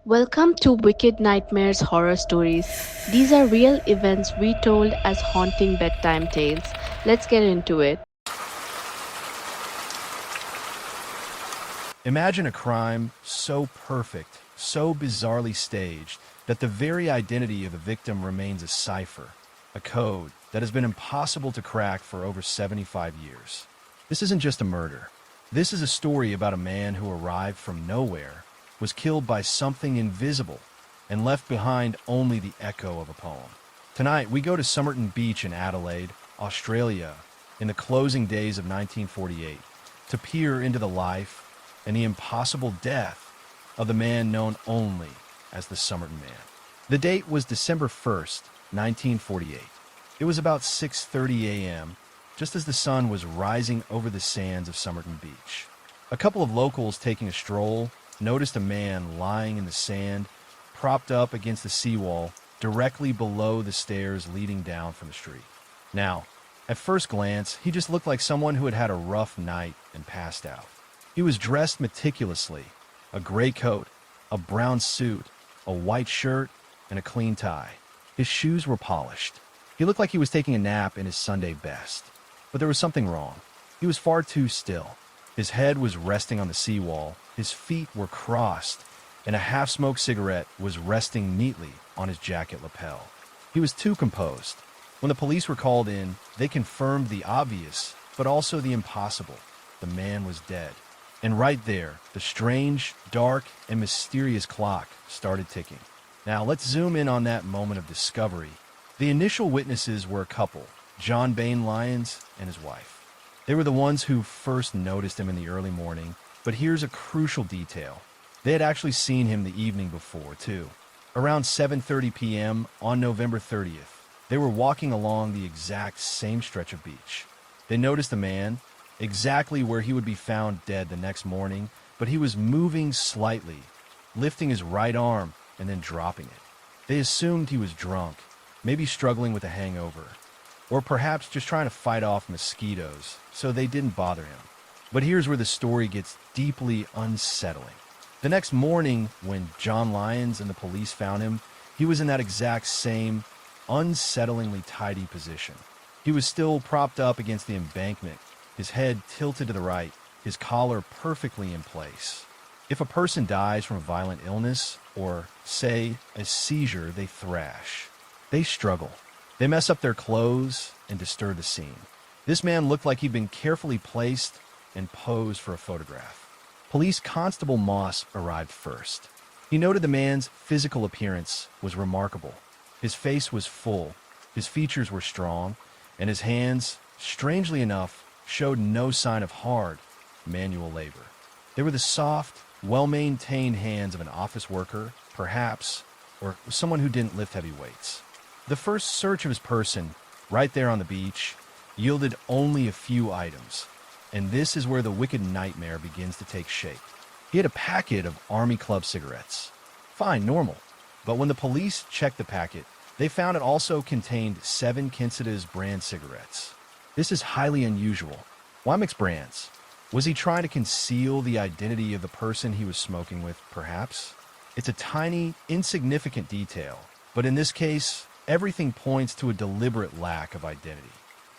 Welcome to Wicked Nightmares Horror Stories. These are real events retold as haunting bedtime tales. Let's get into it. Imagine a crime so perfect, so bizarrely staged, that the very identity of the victim remains a cipher, a code that has been impossible to crack for over 75 years. This isn't just a murder. This is a story about a man who arrived from nowhere, was killed by something invisible, and left behind only the echo of a poem. Tonight, we go to Somerton Beach in Adelaide, Australia, in the closing days of 1948, to peer into the life and the impossible death of the man known only as the Somerton Man. The date was December 1st, 1948. It was about 6:30 a.m., just as the sun was rising over the sands of Somerton Beach. A couple of locals taking a stroll noticed a man lying in the sand, propped up against the seawall directly below the stairs leading down from the street. Now, at first glance, he just looked like someone who had had a rough night and passed out. He was dressed meticulously, a gray coat, a brown suit, a white shirt, and a clean tie. His shoes were polished. He looked like he was taking a nap in his Sunday best. But there was something wrong. He was far too still. His head was resting on the seawall, his feet were crossed, and a half-smoked cigarette was resting neatly on his jacket lapel. He was too composed. When the police were called in, they confirmed the obvious, but also the impossible. The man was dead. And right there, the strange, dark, and mysterious clock started ticking. Now, let's zoom in on that moment of discovery. The initial witnesses were a couple, John Bain Lyons and his wife. They were the ones who first noticed him in the early morning, but here's a crucial detail. They had actually seen him the evening before, too. Around 7:30 p.m. on November 30th, they were walking along the exact same stretch of beach. They noticed the man, exactly where he would be found dead the next morning, but he was moving slightly, lifting his right arm and then dropping it. They assumed he was drunk, maybe struggling with a hangover, or perhaps just trying to fight off mosquitoes, so they didn't bother him. But here's where the story gets deeply unsettling. The next morning, when John Lyons and the police found him, he was in that exact same unsettlingly tidy position. He was still propped up against the embankment, his head tilted to the right, his collar perfectly in place. If a person dies from a violent illness, or, say, a seizure, they thrash. They struggle. They mess up their clothes and disturb the scene. This man looked like he'd been carefully placed and posed for a photograph. Police Constable Moss arrived first. He noted the man's physical appearance was remarkable. His face was full, his features were strong, and his hands, strangely enough, showed no sign of hard, manual labor. They were the soft, well-maintained hands of an office worker, perhaps, or someone who didn't lift heavy weights. The first search of his person, right there on the beach, yielded only a few items, and this is where the wicked nightmare begins to take shape. He had a packet of Army Club cigarettes. Fine, normal. But when the police checked the packet, they found it also contained 7 Kinsitas brand cigarettes. This is highly unusual. Why mix brands? Was he trying to conceal the identity of the person he was smoking with, perhaps? It's a tiny, insignificant detail, but in this case, everything points to a deliberate lack of identity.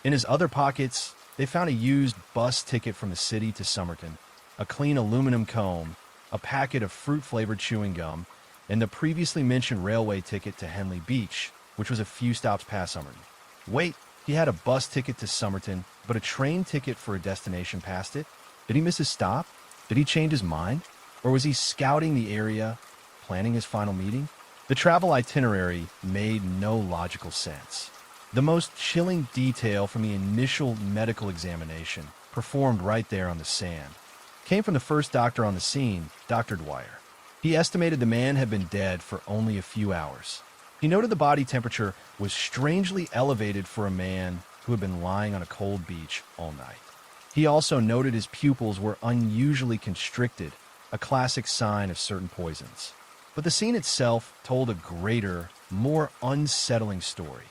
In his other pockets, they found a used bus ticket from the city to Somerton, a clean aluminum comb, a packet of fruit-flavored chewing gum, and the previously mentioned railway ticket to Henley Beach, which was a few stops past Somerton. Wait, he had a bus ticket to Somerton, but a train ticket for a destination past it? Did he miss his stop? Did he change his mind? Or was he scouting the area, planning his final meeting? The travel itinerary made no logical sense. The most chilling detail from the initial medical examination, performed right there on the sand, came from the first doctor on the scene, Dr. Dwyer. He estimated the man had been dead for only a few hours. He noted the body temperature was strangely elevated for a man who had been lying on a cold beach all night. He also noted his pupils were unusually constricted, a classic sign of certain poisons. But the scene itself told a greater, more unsettling story.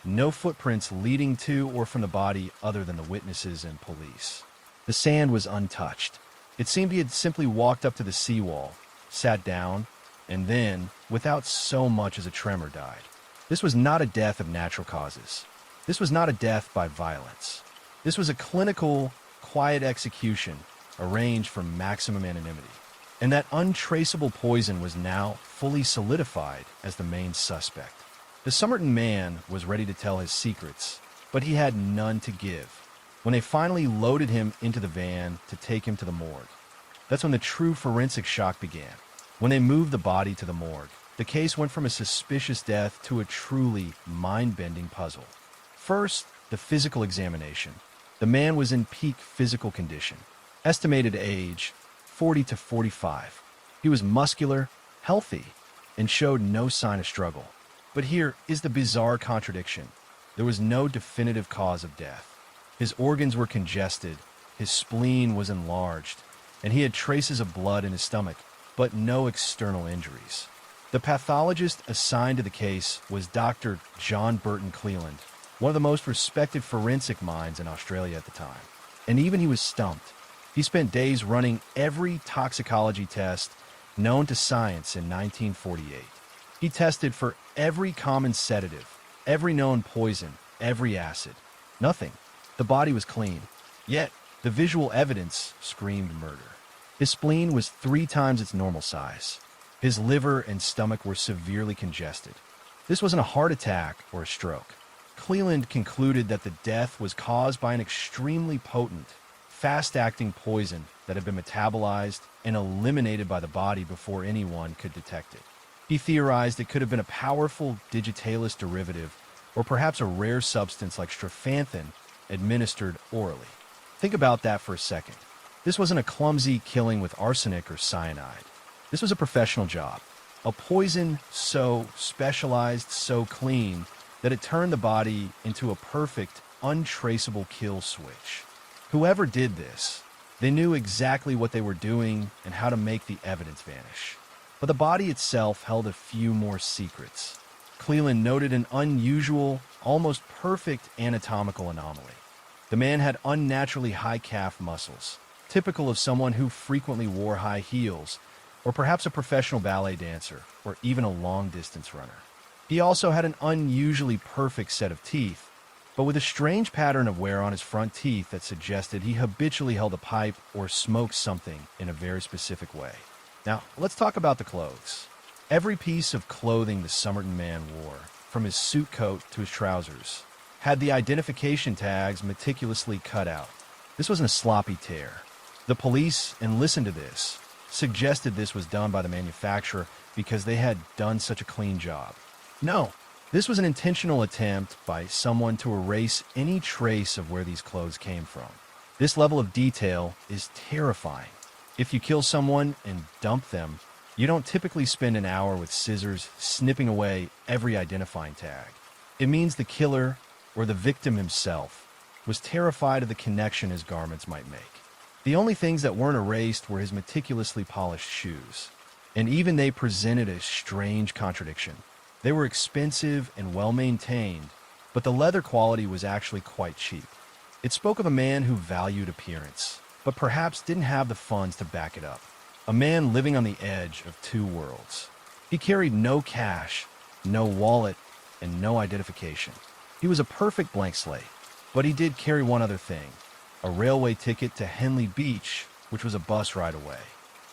No footprints leading to or from the body other than the witnesses and police. The sand was untouched. It seemed he had simply walked up to the seawall, sat down, and then, without so much as a tremor, died. This was not a death of natural causes. This was not a death by violence. This was a clinical, quiet execution arranged for maximum anonymity. And that untraceable poison was now fully solidified as the main suspect. The Somerton Man was ready to tell his secrets, but he had none to give. When they finally loaded him into the van to take him to the morgue, that's when the true forensic shock began. When they moved the body to the morgue, the case went from a suspicious death to a truly mind-bending puzzle. First, the physical examination. The man was in peak physical condition. Estimated age, 40 to 45. He was muscular, healthy, and showed no sign of struggle. But here is the bizarre contradiction. There was no definitive cause of death. His organs were congested, his spleen was enlarged, and he had traces of blood in his stomach, but no external injuries. The pathologist assigned to the case was Dr. John Burton Cleland, one of the most respected forensic minds in Australia at the time. And even he was stumped. He spent days running every toxicology test known to science in 1948. He tested for every common sedative, every known poison, every acid. Nothing. The body was clean. Yet, the visual evidence screamed murder. His spleen was 3 times its normal size. His liver and stomach were severely congested. This wasn't a heart attack or a stroke. Cleland concluded that the death was caused by an extremely potent, fast-acting poison that had been metabolized and eliminated by the body before anyone could detect it. He theorized it could have been a powerful digitalis derivative or perhaps a rare substance like streptanthin administered orally. Think about that for a second. This wasn't a clumsy killing with arsenic or cyanide. This was a professional job. A poison so specialized, so clean, that it turned the body into a perfect, untraceable kill switch. Whoever did this, they knew exactly what they were doing and how to make the evidence vanish. But the body itself held a few more secrets. Cleland noted an unusual, almost perfect anatomical anomaly. The man had unnaturally high calf muscles, typical of someone who frequently wore high heels, or perhaps a professional ballet dancer, or even a long-distance runner. He also had an unusually perfect set of teeth, but with a strange pattern of wear on his front teeth that suggested he habitually held a pipe or smoked something in a very specific way. Now, let's talk about the clothes. Every piece of clothing the Somerton Man wore, from his suit coat to his trousers, had the identification tags meticulously cut out. This wasn't a sloppy tear. The police, and listen to this, suggested this was done by the manufacturer because they had done such a clean job. No, this was an intentional attempt by someone to erase any trace of where these clothes came from. This level of detail is terrifying. If you kill someone and dump them, you don't typically spend an hour with scissors snipping away every identifying tag. It means the killer, or the victim himself, was terrified of the connection his garments might make. The only things that weren't erased were his meticulously polished shoes. And even they presented a strange contradiction. They were expensive and well-maintained, but the leather quality was actually quite cheap. It spoke of a man who valued appearance, but perhaps didn't have the funds to back it up. A man living on the edge of 2 worlds. He carried no cash, no wallet, and no identification. He was a perfect blank slate, but he did carry one other thing, a railway ticket to Henley Beach, which was a bus ride away.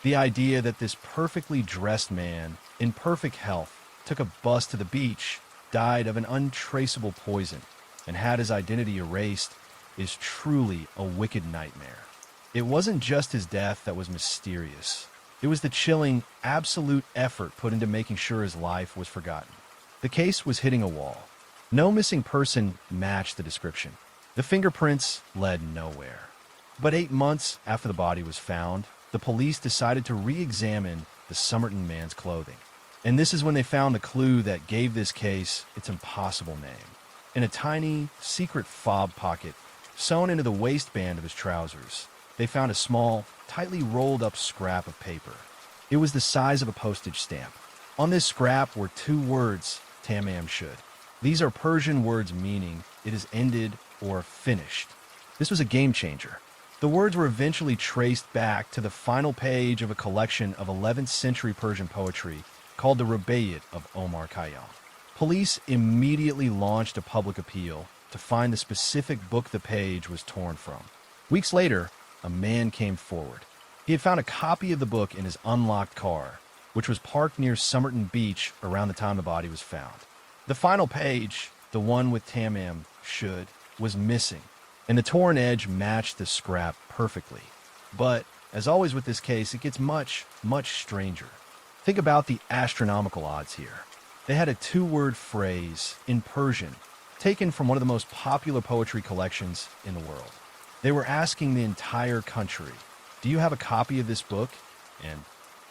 The idea that this perfectly dressed man, in perfect health, took a bus to the beach, died of an untraceable poison, and had his identity erased is truly a wicked nightmare. It wasn't just his death that was mysterious. It was the chilling, absolute effort put into making sure his life was forgotten. The case was hitting a wall. No missing person matched the description. The fingerprints led nowhere. But 8 months after the body was found, the police decided to re-examine the Somerton Man's clothing. And this is when they found the clue that gave this case its impossible name. In a tiny, secret fob pocket sewn into the waistband of his trousers, they found a small, tightly rolled up scrap of paper. It was the size of a postage stamp. On this scrap were 2 words, Tamám Shud. These are Persian words meaning it is ended or finished. This was a game changer. The words were eventually traced back to the final page of a collection of 11th century Persian poetry called the Rubaiyat of Omar Khayyam. Police immediately launched a public appeal to find the specific book the page was torn from. Weeks later, a man came forward. He had found a copy of the book in his unlocked car, which was parked near Somerton Beach around the time the body was found. The final page, the one with Tamám Shud, was missing, and the torn edge matched the scrap perfectly. But, as always with this case, it gets much, much stranger. Think about the astronomical odds here. They had a two-word phrase in Persian, taken from one of the most popular poetry collections in the world. They were asking the entire country, do you have a copy of this book? And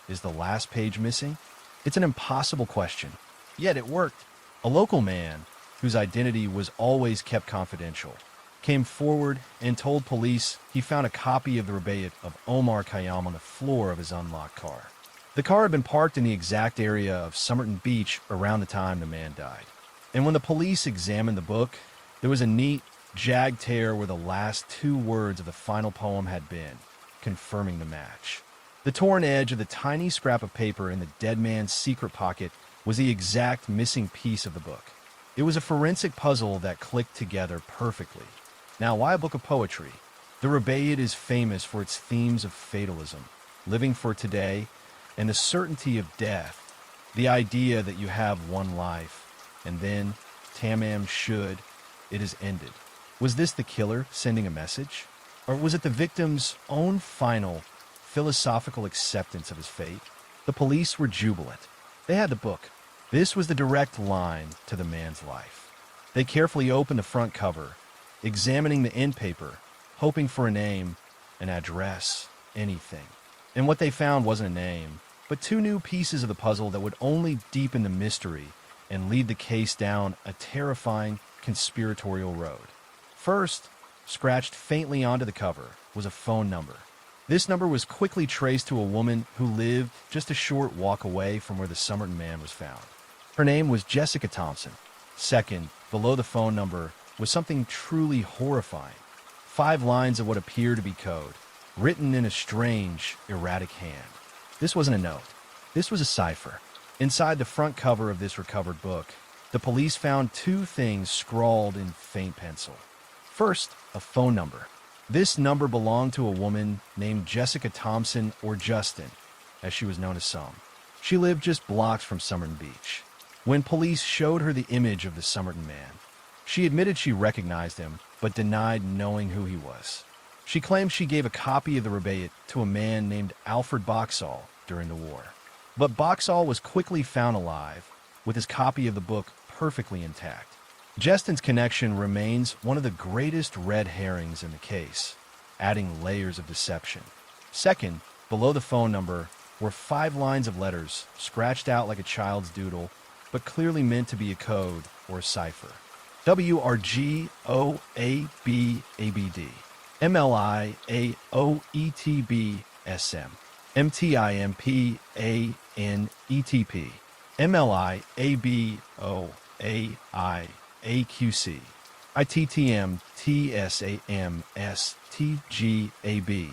is the last page missing? It's an impossible question, yet it worked. A local man, whose identity was always kept confidential, came forward and told police he found a copy of the Rubaiyat of Omar Khayyam on the floor of his unlocked car. The car had been parked in the exact area of Somerton Beach around the time the man died. And when the police examined the book, there was a neat, jagged tear where the last two words of the final poem had been, confirming the match. The torn edge of the tiny scrap of paper in the dead man's secret pocket was the exact missing piece of the book. It was a forensic puzzle that clicked together perfectly. Now, why a book of poetry? The Rubaiyat is famous for its themes of fatalism, living for today, and the certainty of death, the idea that you have one life, and then, Tamám Shud, it is ended. Was this the killer sending a message? Or was it the victim's own final, philosophical acceptance of his fate? The police were jubilant. They had the book. This was the direct line to the man's life. They carefully opened the front cover, examining the end paper, hoping for a name, an address, anything. And what they found wasn't a name, but two new pieces of the puzzle that would only deepen the mystery and lead the case down a terrifying conspiratorial road. First, scratched faintly onto the cover, was a phone number. This number was quickly traced to a woman who lived just a short walk away from where the Somerton Man was found. Her name was Jessica Thompson. Second, below the phone number, was something truly horrifying. 5 lines of what appeared to be code, written in a strange, erratic hand. This wasn't a note. This was a cipher. Inside the front cover of this recovered book, the police found 2 things scrawled in faint pencil. First, a phone number. This number belonged to a woman named Jessica Thompson, or Justin, as she was known to some. She lived just blocks from Somerton Beach. When police showed her the image of the Somerton Man, she admitted she recognized him, but denied knowing who he was. She claimed she gave a copy of the Rubaiyat to a man named Alfred Boxall during the war. But Boxall was quickly found alive, with his copy of the book perfectly intact. Justin's connection remains one of the greatest red herrings in the case, adding layers of deception. Second, below the phone number were 5 lines of letters, scratched out like a child's doodle, but clearly meant to be a code or a cipher. WRGOABABD, MLIAOETBSM, MTIMPANETP, MLIABOAIAQC, ITTMTSAMSTGAB.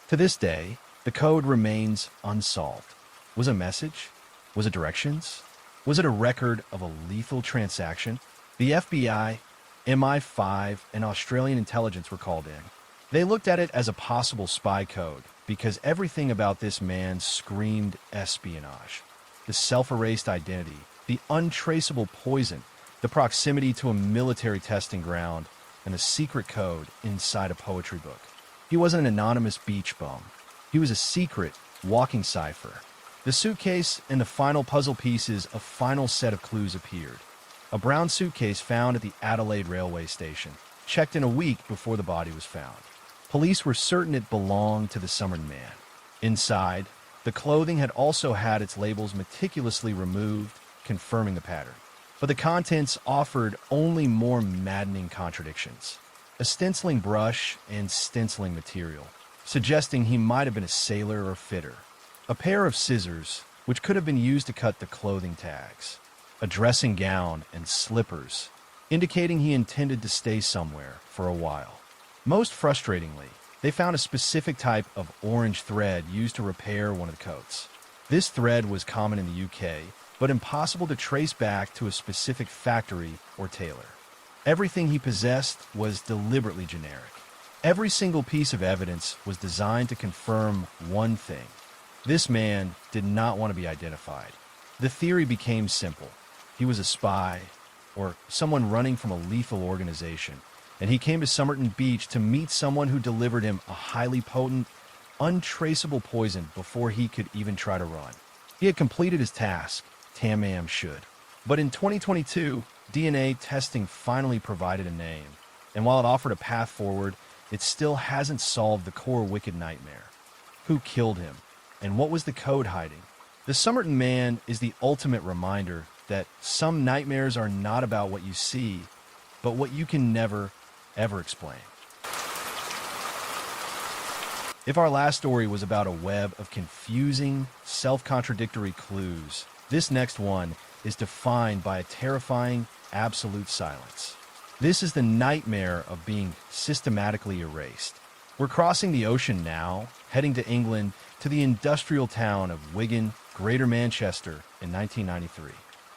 To this day, the code remains unsolved. Was it a message? Was it directions? Was it a record of a lethal transaction? The FBI, MI5, and Australian intelligence were called in. They looked at it as a possible spy code because everything about this man screamed espionage. The self-erased identity, the untraceable poison, the proximity to a military testing ground, and a secret code inside a poetry book. He wasn't an anonymous beach bum. He was a secret, walking cipher. The suitcase and the final puzzle pieces, a final set of clues appeared. A brown suitcase found at the Adelaide railway station, checked in a week before the body was found. Police were certain it belonged to the Somerton Man. Inside, the clothing had also had its labels meticulously removed, confirming the pattern. But the contents offered only more maddening contradictions. A stenciling brush and stenciling material, suggesting he might have been a sailor or fitter. A pair of scissors, which could have been used to cut the clothing tags. A dressing gown and slippers, indicating he intended to stay somewhere for a while. Most frustratingly, they found a specific type of orange thread used to repair one of the coats. This thread was common in the UK but impossible to trace back to a specific factory or tailor. Everything he possessed was deliberately generic. Every single piece of evidence was designed to confirm one thing. This man did not want to be identified. The theory became simple. He was a spy, or someone running from a lethal organization, and he came to Somerton Beach to meet someone who delivered him a highly potent, untraceable poison before he could even try to run. He had completed his task, Tamám Shud. But in 2022, DNA testing finally provided a name, and while it offered a path forward, it still hasn't solved the core wicked nightmare. Who killed him? And what was the code hiding? The Somerton Man is the ultimate reminder that some nightmares are not about what you see, but what you can never, ever explain. If our last story was about a web of confusing, self-contradictory clues, this next one is defined by a terrifying, absolute silence. This is the nightmare of being systematically erased. We're crossing the ocean now, heading to England, to the industrial town of Wigan, Greater Manchester, in 1993.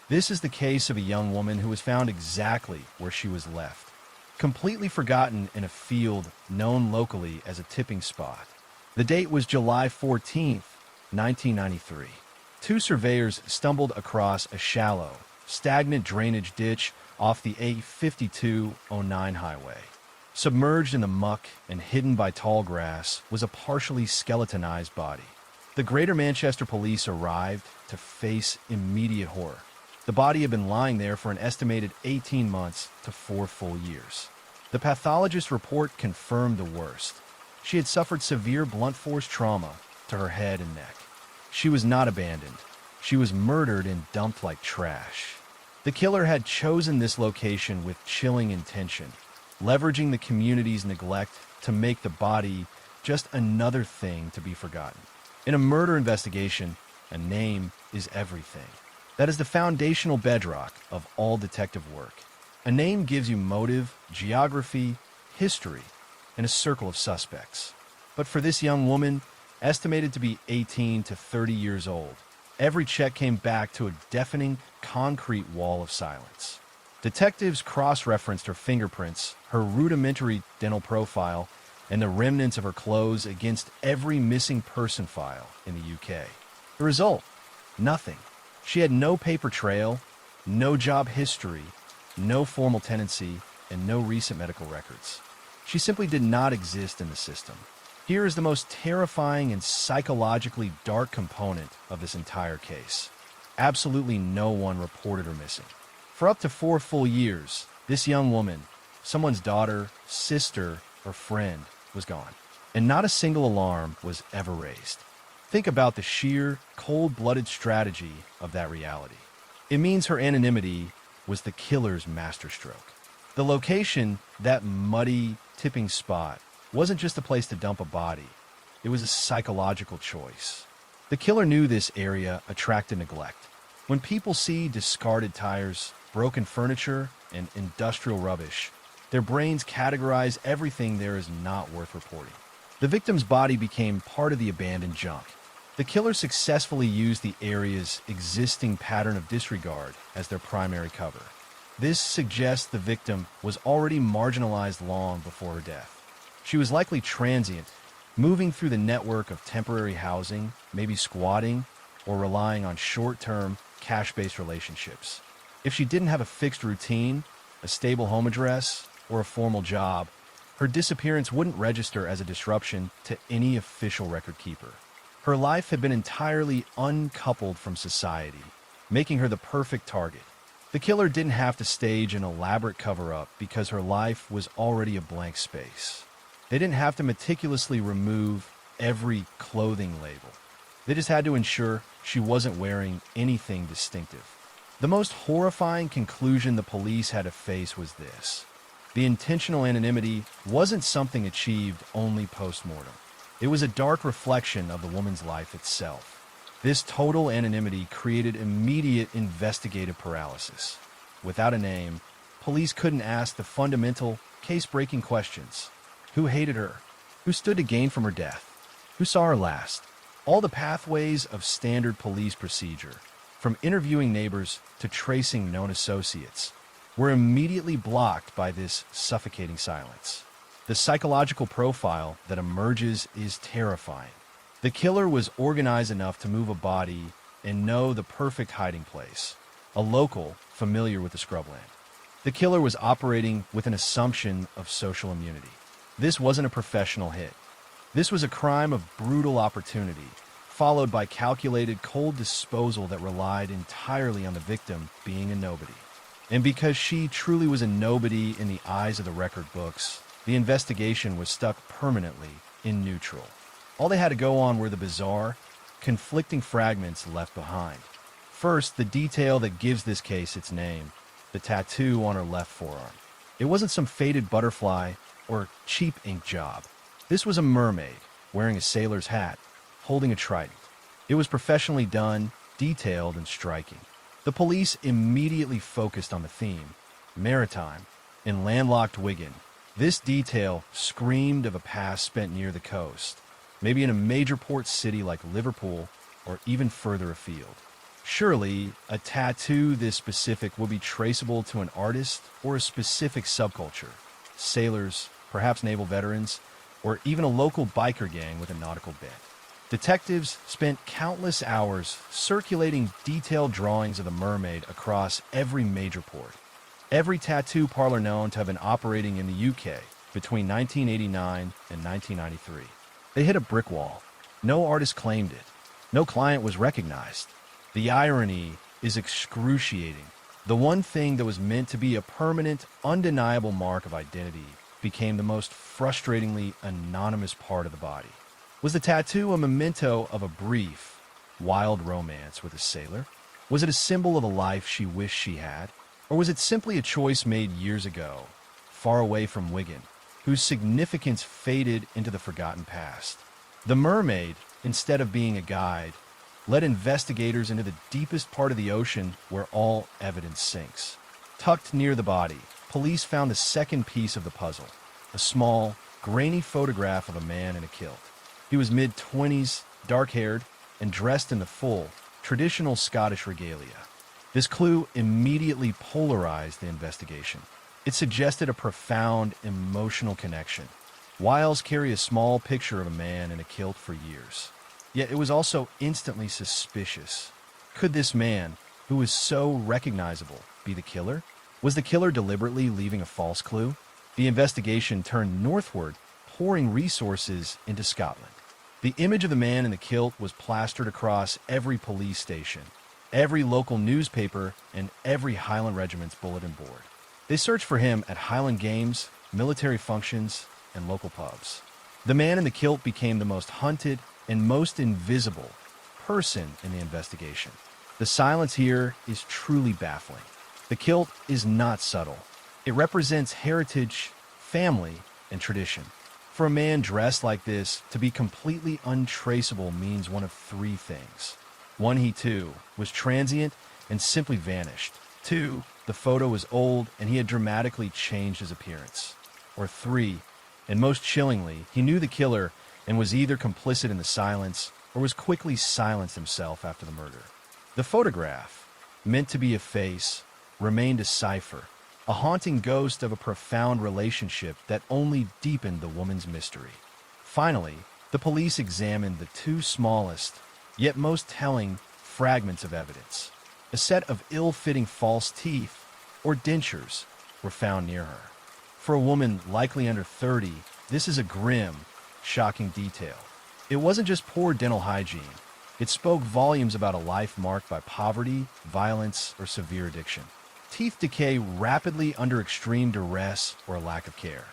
This is the case of a young woman who was found exactly where she was left, completely forgotten in a field known locally as a tipping spot. The date was July 14th, 1993. Two surveyors stumbled across a shallow, stagnant drainage ditch off the A5209 highway. Submerged in the muck and hidden by tall grass was a partially skeletonized body. The Greater Manchester Police arrived to face immediate horror. The body had been lying there for an estimated 18 months to 4 full years. The pathologist's report confirmed the worst. She had suffered severe blunt force trauma to her head and neck. She was not abandoned. She was murdered and dumped like trash. The killer had chosen this location with chilling intention, leveraging the community's neglect to make the body just another thing to be forgotten. In a murder investigation, a name is everything. That is the foundational bedrock of all detective work. A name gives you motive, geography, history, and a circle of suspects. But for this young woman, estimated to be 18 to 30 years old, every check came back to a deafening, concrete wall of silence. Detectives cross-referenced her fingerprints, her rudimentary dental profile, and the remnants of her clothes against every missing person file in the UK. The result? Nothing. She had no paper trail, no job history, no formal tenancy, and no recent medical records. She simply did not exist in the system. Here is the most terrifying and psychologically dark component of this entire case. Absolutely no one reported her missing. For up to 4 full years, this young woman, someone's daughter, sister, or friend, was gone. And not a single alarm was ever raised. Think about the sheer, cold-blooded strategy of that reality. It means her anonymity was the killer's masterstroke. The location, that muddy, tipping spot, wasn't just a place to dump a body. It was a psychological choice. The killer knew this area attracted neglect. When people see discarded tires, broken furniture, and industrial rubbish, their brains categorize everything there is not worth reporting. The victim's body became part of the abandoned junk. The killer successfully used the area's existing pattern of disregard as their primary cover. This suggests the victim was already marginalized long before her death. She was likely transient, moving through the network of temporary housing, maybe squatting, or relying on short-term, cash-based relationships. If she didn't have a fixed routine, a stable home address, or a formal job, her disappearance wouldn't register as a disruption to any official record keeper. Her life had been entirely uncoupled from society, making her the perfect target. The killer didn't have to stage an elaborate cover-up because her life was already a blank space. They didn't have to meticulously remove every clothing label. They just had to ensure she wasn't wearing anything distinctive. The most horrifying conclusion the police had to face was this. The intentional anonymity wasn't something achieved only post-mortem. It was a dark reflection of the woman's life itself. This total anonymity created immediate investigative paralysis. Without a name, police couldn't ask the fundamental, case-breaking questions. Who hated her? Who stood to gain from her death? Who saw her last? All the pathways of standard police procedure. from interviewing neighbors to tracing known associates, were immediately blocked by this suffocating silence. The psychological profile that emerges is terrifying. The killer was organized enough to move a body and know the perfect hiding place, a local familiar with the scrubland. The killer was operating with an assumption of social immunity. This wasn't a professional hit. This was a crime of brutal opportunity, followed by calculated cold disposal that relied entirely on the victim being a nobody. And because she truly was a nobody in the eyes of the record books, the investigation was stuck permanently in neutral. All they had to go on were the bizarre, conflicting fragments left behind. First, the detail that gives this case its name, the tattoo on her left forearm. It wasn't some faded butterfly or cheap ink job. This was a mermaid wearing a sailor's hat, holding a trident. It was professionally done, detailed, and striking. The police immediately focused on the theme, maritime, in landlocked Wigan. This detail screamed of a past spent near the coast, maybe in a major port city like Liverpool or even further afield. Surely, a tattoo this specific would be traceable to an artist or a specific subculture, sailors, perhaps naval veterans, or even a local biker gang with a nautical bent. Detectives spent countless hours circulating detailed drawings of the mermaid across every major port. Every tattoo parlor known to have been operating in the UK between 1989 and 1993. They hit a brick wall. No artist claimed it. No client was recognized. The irony is excruciating. The one thing that was meant to be a permanent, undeniable mark of identity became the most frustratingly anonymous part of the body. Was the tattoo a memento of a brief, wild romance with a sailor? Was it a symbol of a life she wished she had? Or was it simply a choice made years ago, far away from Wigan, whose significance faded into the forgotten past? The mermaid, instead of being a guide, led investigators into the deepest part of the ocean where all evidence sinks. Tucked near the body, police found the second piece of the puzzle, a small, grainy photograph of a man in a kilt. He was mid-20s, dark-haired, and dressed in the full, traditional Scottish regalia. This clue immediately polarized the investigation. It suggested a profound emotional connection. Wiles carry a small picture of a man in a kilt for years. Yet it was also instantly suspicious. Could this man, who was so recognizable, be the killer? Was the killer deliberately leaving a false clue? The investigation turned northward, pouring resources into Scotland. The image of the man in the kilt was plastered across every police station, every local newspaper, and every Highland Regiment's bulletin board. They searched for him at Highland games, military functions, and local pubs. The man in the kilt became the most hunted and most invisible person in the investigation. The silence here is truly baffling. The kilt is not subtle. It represents heritage, family, and tradition. For a man dressed like this, to be completely untraceable means one of three things. One, he too was transient and simply vanished. Two, the photo was old and he had dramatically changed his appearance. Or three, and most chillingly, he knew the killer and was either complicit in the silence or was quickly silenced himself after the murder. The photograph, meant to be a face, remained a cipher, a haunting ghost of a profound relationship that only deepened the woman's mystery. Finally, the police examined the two smallest, yet most telling, fragments of evidence. A set of ill-fitting false teeth, or dentures, were found near her. For a woman likely under 30, this is a grim, shocking detail. It wasn't just poor dental hygiene. It spoke volumes about a life marked by poverty, violence, or severe addiction. Teeth decay rapidly under extreme duress or lack of care.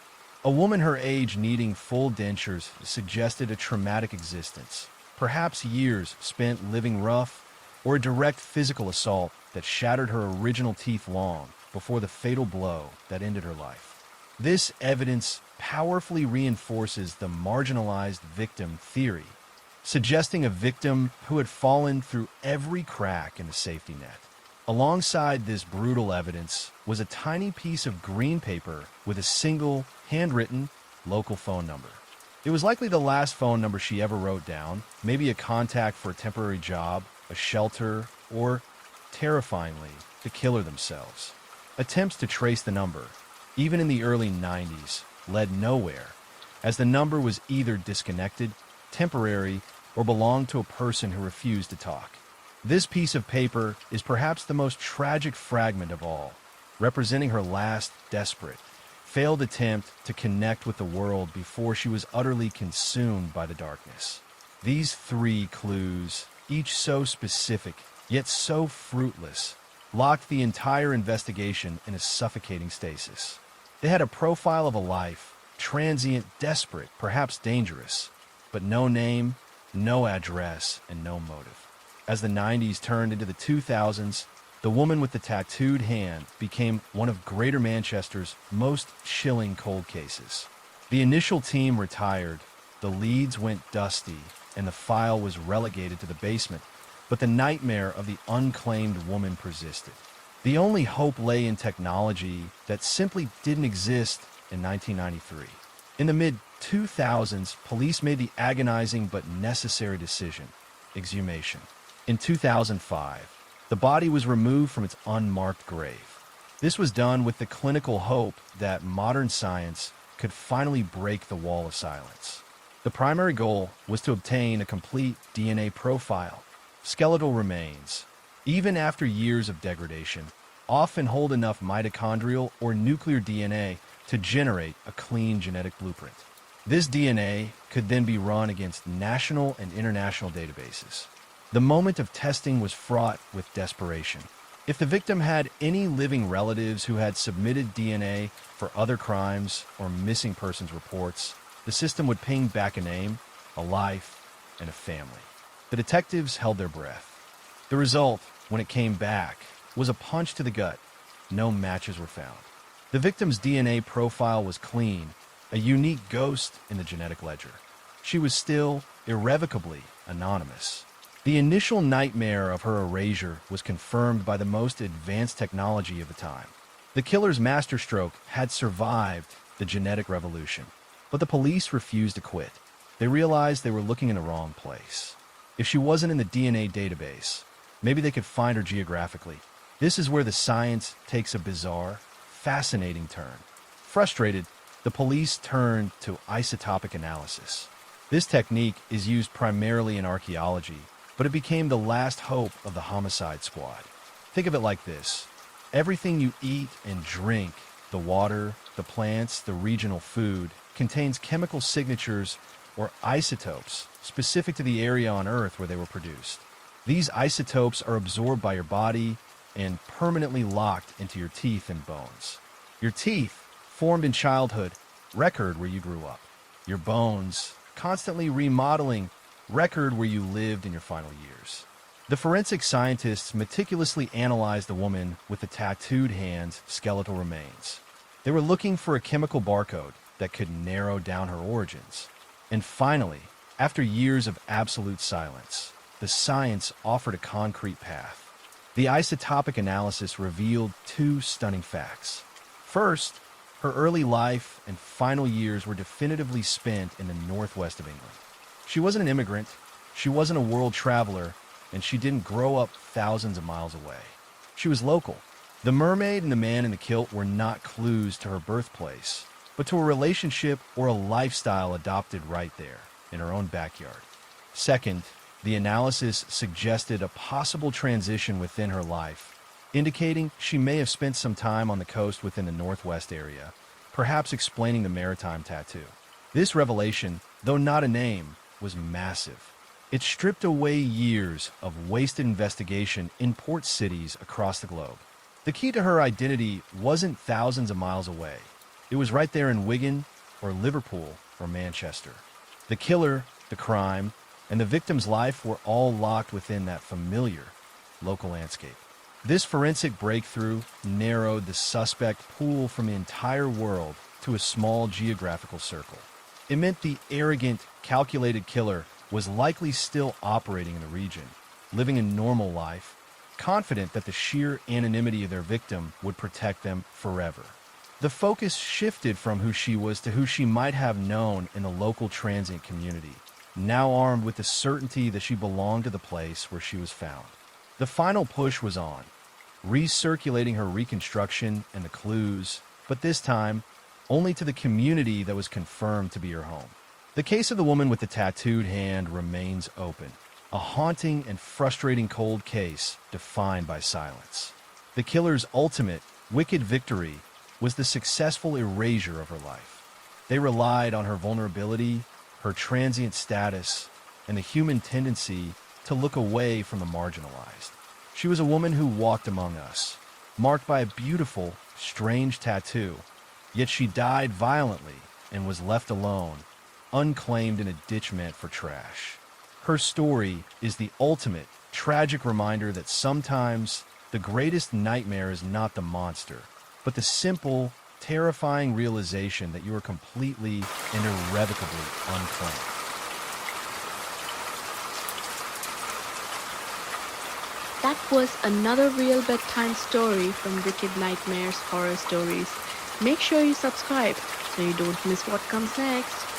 A woman her age needing full dentures suggested a traumatic existence, perhaps years spent living rough, or a direct physical assault that shattered her original teeth long before the fatal blow that ended her life. This evidence powerfully reinforces the marginalized victim theory, suggesting a victim who had fallen through every crack in the safety net. Alongside this brutal evidence was a tiny piece of green paper with a single, handwritten, local phone number. It was likely the last phone number she ever wrote down, maybe a contact for a temporary job, a shelter, or terrifyingly, the killer themselves. Attempts to trace the number, even in the early 90s, led nowhere, as the number was either disconnected, temporary, or belonged to a person who refused to talk. This piece of paper is perhaps the most tragic fragment of all, representing her last desperate, failed attempt to connect with the world before she was utterly consumed by the darkness. These three clues, each so specific, yet so fruitless, locked the entire investigation in a suffocating stasis. They had a profile of a life, transient, desperate, perhaps dangerous, but no name, no address, and no motive. As the 90s turned into the 2000s, the woman with the tattooed hand became one of Greater Manchester's most chilling cold cases. The initial team retired, the leads went dusty, and the file was relegated to the basement, but the nightmare of the unclaimed woman persisted. The only hope lay in technology that simply didn't exist in 1993. In the mid-2000s, police made the agonizing but necessary decision: exhumation. In 2005, the body was removed from its unmarked grave. This was done with the clinical hope that modern science could finally break the wall of silence. The primary goal was to obtain a complete DNA profile. Skeletal remains, even after years of degradation, often hold enough mitochondrial or nuclear DNA to generate a clean genetic blueprint. This DNA could then be run against national and international databases. The moment of testing was fraught with desperation. If the victim had any living relatives who had submitted DNA for other crimes or missing persons reports, the system would ping back a name, a life, and a family. The detectives held their breath. The result, when it came back, was a punch to the gut. No matches were found. The victim's DNA profile was clean, a unique ghost in the genetic ledger. She was still irrevocably anonymous. The initial nightmare of her erasure was confirmed by the most advanced technology of the time. The killer's masterstroke had survived the genetic revolution, but the police refused to quit. They realized they were looking in the wrong place. If she wasn't in the DNA database, maybe they could find her geographically. This is where the science takes a bizarre, fascinating turn. Frustrated, the police turned to isotopic analysis. This technique is used primarily in archaeology, but it became the last hope of the homicide squad. Think of it like this: everything you eat and drink, the water, the plants, the regional food, contains chemical signatures or isotopes specific to the area on Earth where they were produced. These isotopes are absorbed by your body and permanently locked into your teeth and bones. Your teeth, formed in childhood, record where you grew up. Your bones, constantly remodeling, record where you lived in your final years. The forensic scientists meticulously analyzed the woman with the tattooed hand's skeletal remains. They were looking for a chemical barcode that could narrow down her origins. And finally, after years of absolute silence, the science offered a concrete path. The isotopic analysis revealed two stunning facts. First, her early life and final years were definitively spent in the northwest of England. She wasn't an immigrant, she wasn't a world traveler, and she didn't grow up thousands of miles away. She was local. The mermaid and the man in the kilt were not clues to her birthplace, but to a relationship or a lifestyle adopted right there, in her own backyard. Second, the analysis suggested a possible transition within her life, indicating she may have spent some time on the coast within the northwest area, perhaps explaining the maritime tattoo. This revelation, though not a name, was massive. It stripped away years of wasted investigation in port cities across the globe. The key to her identity wasn't thousands of miles away. It was right there in Wigan, or Liverpool, or Manchester. The killer, the crime, and the victim's life were all locked within that familiar local landscape. This forensic breakthrough narrowed the suspect pool from the entire world to a small geographical circle. It meant the arrogant, calculated killer was likely still operating in the region, living a normal life, confident that the sheer anonymity of their victim would protect them forever. The focus shifted from who she was to who she might have known in the local transient community, now armed with the certainty that she belonged to the place where she was found. The final push was on, recirculating her reconstruction and the clues, but this time only to the community that was confirmed to be her home. The case of the woman with the tattooed hand remains open, a haunting and frustrating cold case defined by silence. The killer's ultimate, wicked victory was the successful erasure of her life. They relied on her vulnerability, her transient status, and the human tendency to look away from the marginalized. She was a woman who walked among us, marked by a beautiful, strange tattoo, yet she died violently and was left alone, unclaimed in a ditch meant for trash. Her story is the ultimate, tragic reminder that sometimes the greatest nightmare is not the monster, but the simple, terrifying realization that you are completely and irrevocably unclaimed. That was another real bedtime story from Wicked Nightmares Horror Stories. Make sure you subscribe so you don't miss what comes next.